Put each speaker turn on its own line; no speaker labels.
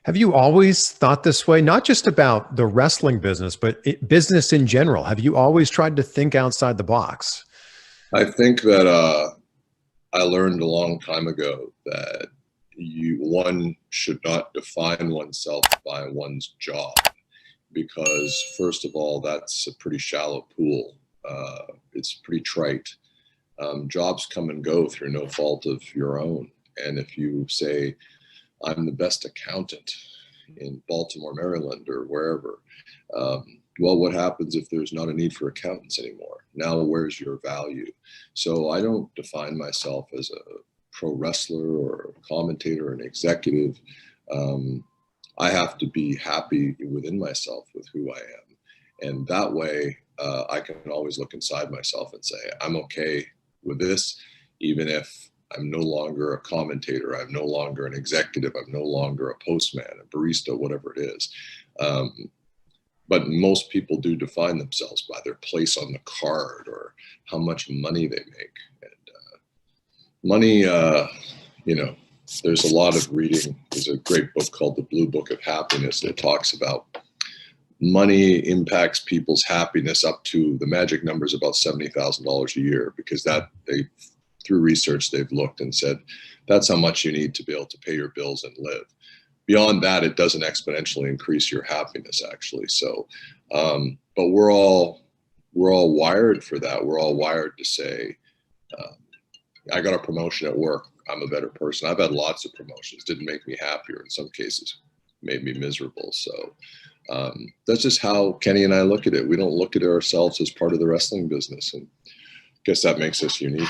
Have you always thought this way, not just about the wrestling business, but business in general? Have you always tried to think outside the box?
I think that I learned a long time ago that one should not define oneself by one's job, because first of all, that's a pretty shallow pool. It's pretty trite. Jobs come and go through no fault of your own. And if you say, I'm the best accountant in Baltimore, Maryland, or wherever, well, what happens if there's not a need for accountants anymore? Now, where's your value? So I don't define myself as a pro wrestler or a commentator or an executive. I have to be happy within myself with who I am. And that way, I can always look inside myself and say, I'm okay with this, even if I'm no longer a commentator, I'm no longer an executive, I'm no longer a postman, a barista, whatever it is. But most people do define themselves by their place on the card or how much money they make. And money, there's a lot of reading. There's a great book called The Blue Book of Happiness that talks about money impacts people's happiness up to the magic number is about $70,000 a year, because through research, they've looked and said, that's how much you need to be able to pay your bills and live. Beyond that, it doesn't exponentially increase your happiness, actually. So, but we're all wired for that. We're all wired to say, I got a promotion at work, I'm a better person. I've had lots of promotions, didn't make me happier. In some cases, made me miserable. So that's just how Kenny and I look at it. We don't look at ourselves as part of the wrestling business. And I guess that makes us unique.